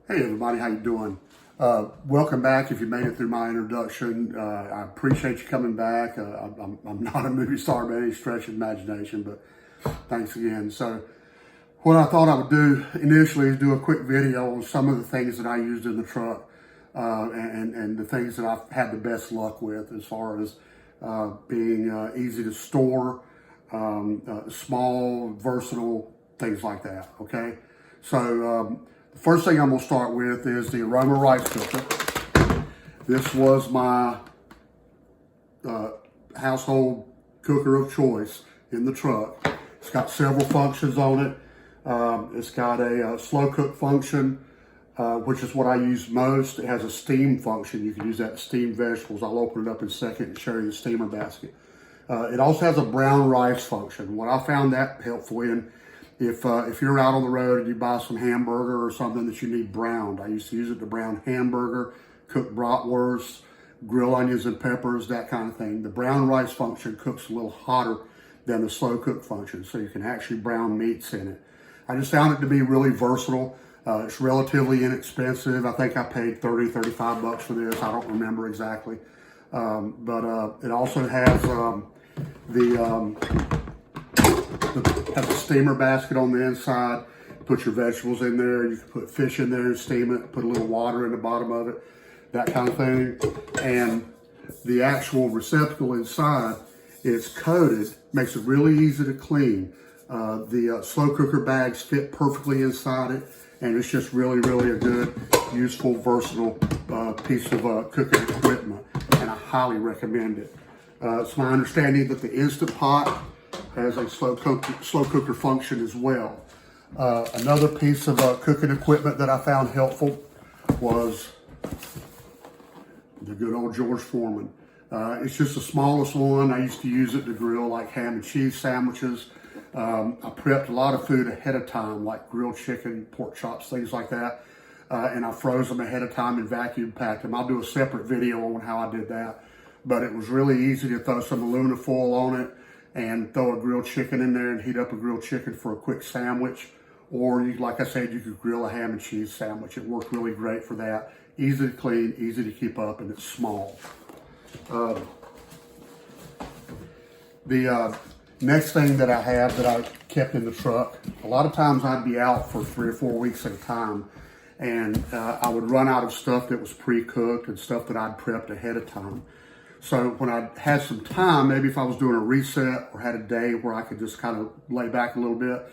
Hey everybody, how you doing? Welcome back. If you made it through my introduction, I appreciate you coming back. I'm not a movie star by any stretch of imagination, but thanks again. So what I thought I would do initially is do a quick video on some of the things that I used in the truck and the things that I've had the best luck with as far as being easy to store, small, versatile, things like that, okay? So the first thing I'm going to start with is the Aroma rice cooker. This was my household cooker of choice in the truck. It's got several functions on it. It's got a slow cook function, which is what I use most. It has a steam function. You can use that to steam vegetables. I'll open it up in a second and show you the steamer basket. It also has a brown rice function. What I found that helpful in, if you're out on the road and you buy some hamburger or something that you need browned, I used to use it to brown hamburger, cook bratwurst, grill onions and peppers, that kind of thing. The brown rice function cooks a little hotter than the slow cook function, so you can actually brown meats in it. I just found it to be really versatile. It's relatively inexpensive. I think I paid 30, 35 bucks for this. I don't remember exactly. But it also has has a steamer basket on the inside. Put your vegetables in there. You can put fish in there and steam it. Put a little water in the bottom of it, that kind of thing. And the actual receptacle inside is coated, makes it really easy to clean. The slow cooker bags fit perfectly inside it, and it's just really, really a good, useful, versatile piece of cooking equipment, and I highly recommend it. It's my understanding that the Instant Pot has a slow cooker function as well. Another piece of cooking equipment that I found helpful was the good old George Foreman. It's just the smallest one. I used to use it to grill like ham and cheese sandwiches. I prepped a lot of food ahead of time, like grilled chicken, pork chops, things like that. And I froze them ahead of time and vacuum packed them. I'll do a separate video on how I did that. But it was really easy to throw some aluminum foil on it and throw a grilled chicken in there and heat up a grilled chicken for a quick sandwich. Or, like I said, you could grill a ham and cheese sandwich. It worked really great for that. Easy to clean, easy to keep up, and it's small. The next thing that I have that I kept in the truck, a lot of times I'd be out for 3 or 4 weeks at a time, and I would run out of stuff that was pre-cooked and stuff that I'd prepped ahead of time. So when I had some time, maybe if I was doing a reset or had a day where I could just kind of lay back a little bit,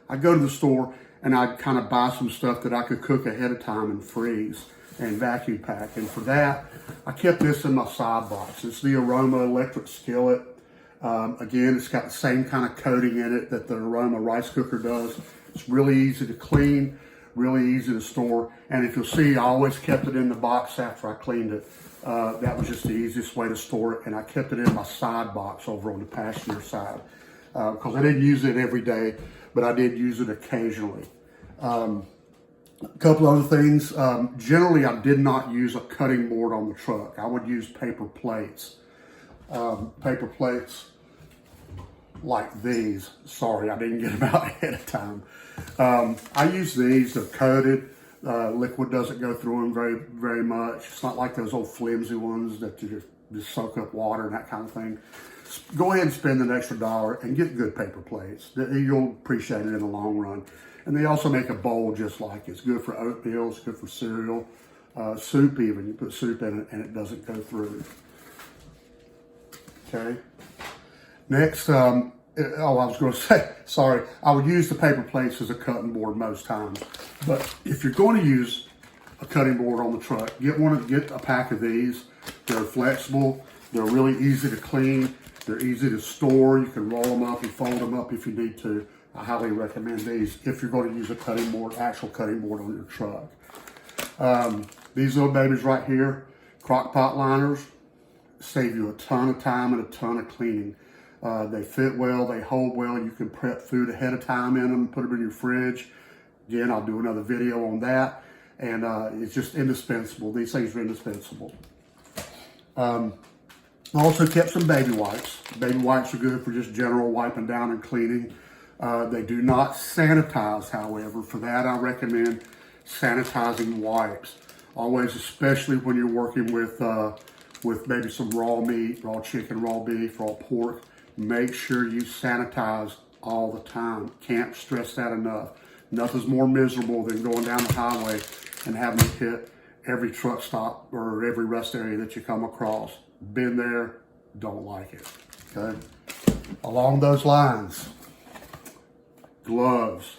I'd go to the store and I'd kind of buy some stuff that I could cook ahead of time and freeze and vacuum pack. And for that, I kept this in my side box. It's the Aroma electric skillet. Again, it's got the same kind of coating in it that the Aroma rice cooker does. It's really easy to clean, really easy to store. And if you'll see, I always kept it in the box after I cleaned it. That was just the easiest way to store it, and I kept it in my side box over on the passenger side because I didn't use it every day, but I did use it occasionally. A couple other things. Generally, I did not use a cutting board on the truck. I would use paper plates. Paper plates like these. Sorry, I didn't get them out ahead of time. I use these. They're coated. Liquid doesn't go through them very much. It's not like those old flimsy ones that you just soak up water and that kind of thing. Go ahead and spend an extra $1 and get good paper plates. You'll appreciate it in the long run. And they also make a bowl just like it. It's good for oatmeal, it's good for cereal, soup even. You put soup in it and it doesn't go through. Okay. Next, I was going to say, sorry, I would use the paper plates as a cutting board most times. But if you're going to use a cutting board on the truck, get a pack of these. They're flexible. They're really easy to clean. They're easy to store. You can roll them up and fold them up if you need to. I highly recommend these if you're going to use a cutting board, actual cutting board on your truck. These little babies right here, crock pot liners, save you a ton of time and a ton of cleaning. They fit well, they hold well. You can prep food ahead of time in them, put them in your fridge. Again, I'll do another video on that. And it's just indispensable. These things are indispensable. I also kept some baby wipes. Baby wipes are good for just general wiping down and cleaning. They do not sanitize, however. For that, I recommend sanitizing wipes. Always, especially when you're working with maybe some raw meat, raw chicken, raw beef, raw pork, make sure you sanitize all the time. Can't stress that enough. Nothing's more miserable than going down the highway and having to hit every truck stop or every rest area that you come across. Been there, don't like it, okay? Along those lines, gloves.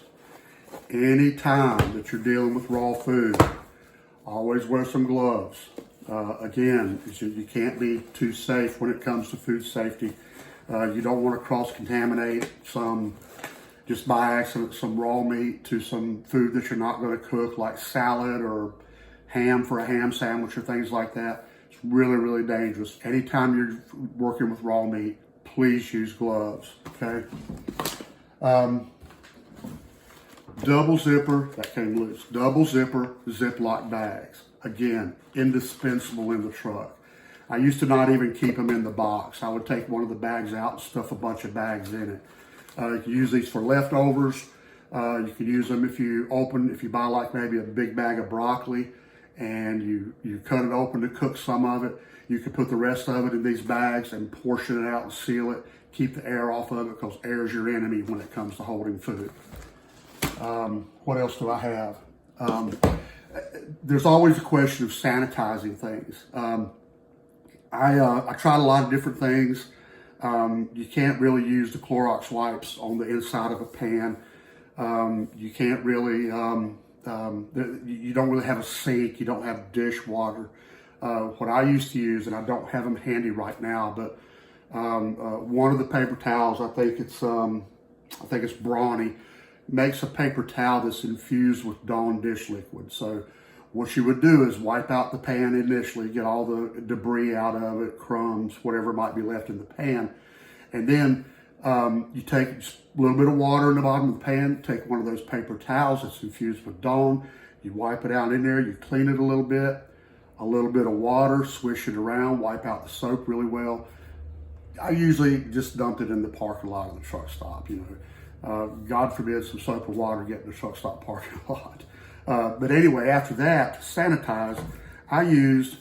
Anytime that you're dealing with raw food, always wear some gloves. Again, you can't be too safe when it comes to food safety. You don't want to cross-contaminate just by accident, some raw meat to some food that you're not going to cook, like salad or ham for a ham sandwich or things like that. It's really, really dangerous. Anytime you're working with raw meat, please use gloves, okay? Double zipper, that came loose. Double zipper Ziploc bags. Again, indispensable in the truck. I used to not even keep them in the box. I would take one of the bags out and stuff a bunch of bags in it. You can use these for leftovers. You can use them if you buy like maybe a big bag of broccoli and you cut it open to cook some of it. You can put the rest of it in these bags and portion it out and seal it. Keep the air off of it because air is your enemy when it comes to holding food. What else do I have? There's always a question of sanitizing things. I tried a lot of different things. You can't really use the Clorox wipes on the inside of a pan. You can't really, you don't really have a sink. You don't have dishwater. What I used to use, and I don't have them handy right now, but one of the paper towels, I think it's Brawny, makes a paper towel that's infused with Dawn dish liquid. So what you would do is wipe out the pan initially, get all the debris out of it, crumbs, whatever might be left in the pan. And then you take a little bit of water in the bottom of the pan, take one of those paper towels that's infused with Dawn, you wipe it out in there, you clean it a little bit of water, swish it around, wipe out the soap really well. I usually just dumped it in the parking lot of the truck stop, you know. God forbid some soap or water get in the truck stop parking lot. But anyway, after that, to sanitize, I used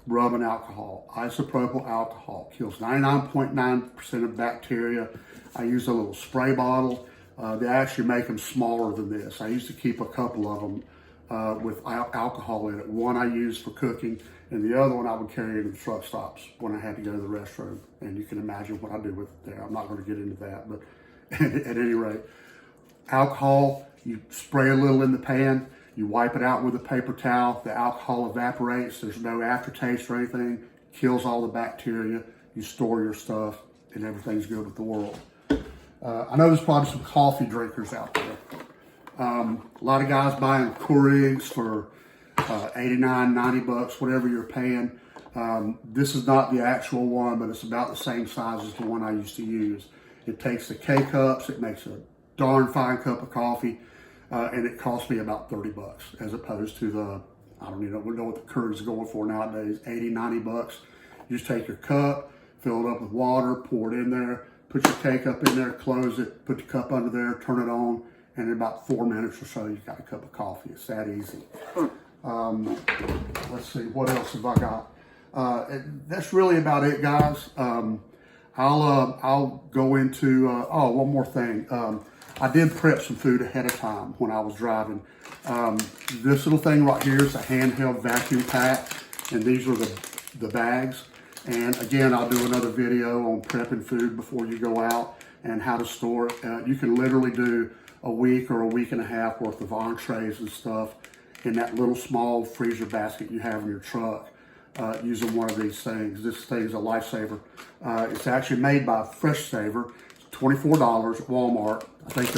rubbing alcohol. Isopropyl alcohol kills 99.9% of bacteria. I used a little spray bottle. They actually make them smaller than this. I used to keep a couple of them with alcohol in it. One I used for cooking, and the other one I would carry into the truck stops when I had to go to the restroom. And you can imagine what I do with it there. I'm not going to get into that, but at any rate, alcohol, you spray a little in the pan, you wipe it out with a paper towel, the alcohol evaporates, there's no aftertaste or anything, kills all the bacteria, you store your stuff, and everything's good with the world. I know there's probably some coffee drinkers out there. A lot of guys buying Keurigs for 89, 90 bucks, whatever you're paying. This is not the actual one, but it's about the same size as the one I used to use. It takes the K-cups, it makes a darn fine cup of coffee, and it cost me about 30 bucks as opposed to the, I don't even know what the Keurig's going for nowadays, 80, 90 bucks. You just take your cup, fill it up with water, pour it in there, put your K-cup in there, close it, put the cup under there, turn it on, and in about 4 minutes or so, you've got a cup of coffee. It's that easy. Let's see, what else have I got? That's really about it, guys. I'll go into, one more thing. I did prep some food ahead of time when I was driving. This little thing right here is a handheld vacuum pack, and these are the bags. And again, I'll do another video on prepping food before you go out and how to store it. You can literally do a week or a week and a half worth of entrees and stuff in that little small freezer basket you have in your truck. Using one of these things. This thing's a lifesaver. It's actually made by Fresh Saver. It's $24 at Walmart. I think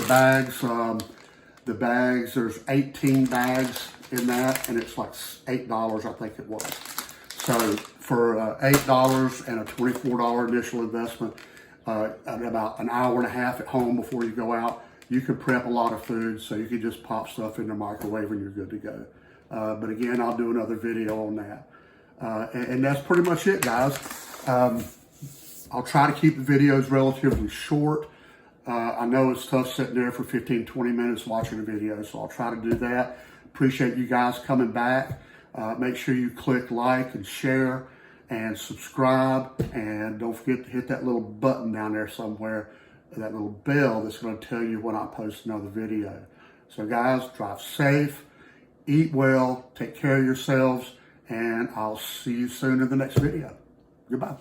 the bags, there's 18 bags in that, and it's like $8, I think it was. So for $8 and a $24 initial investment, at about an hour and a half at home before you go out, you can prep a lot of food, so you can just pop stuff in the microwave and you're good to go. But again, I'll do another video on that. And that's pretty much it, guys. I'll try to keep the videos relatively short. I know it's tough sitting there for 15, 20 minutes watching a video, so I'll try to do that. Appreciate you guys coming back. Make sure you click like and share and subscribe, and don't forget to hit that little button down there somewhere, that little bell that's going to tell you when I post another video. So guys, drive safe, eat well, take care of yourselves, and I'll see you soon in the next video. Goodbye.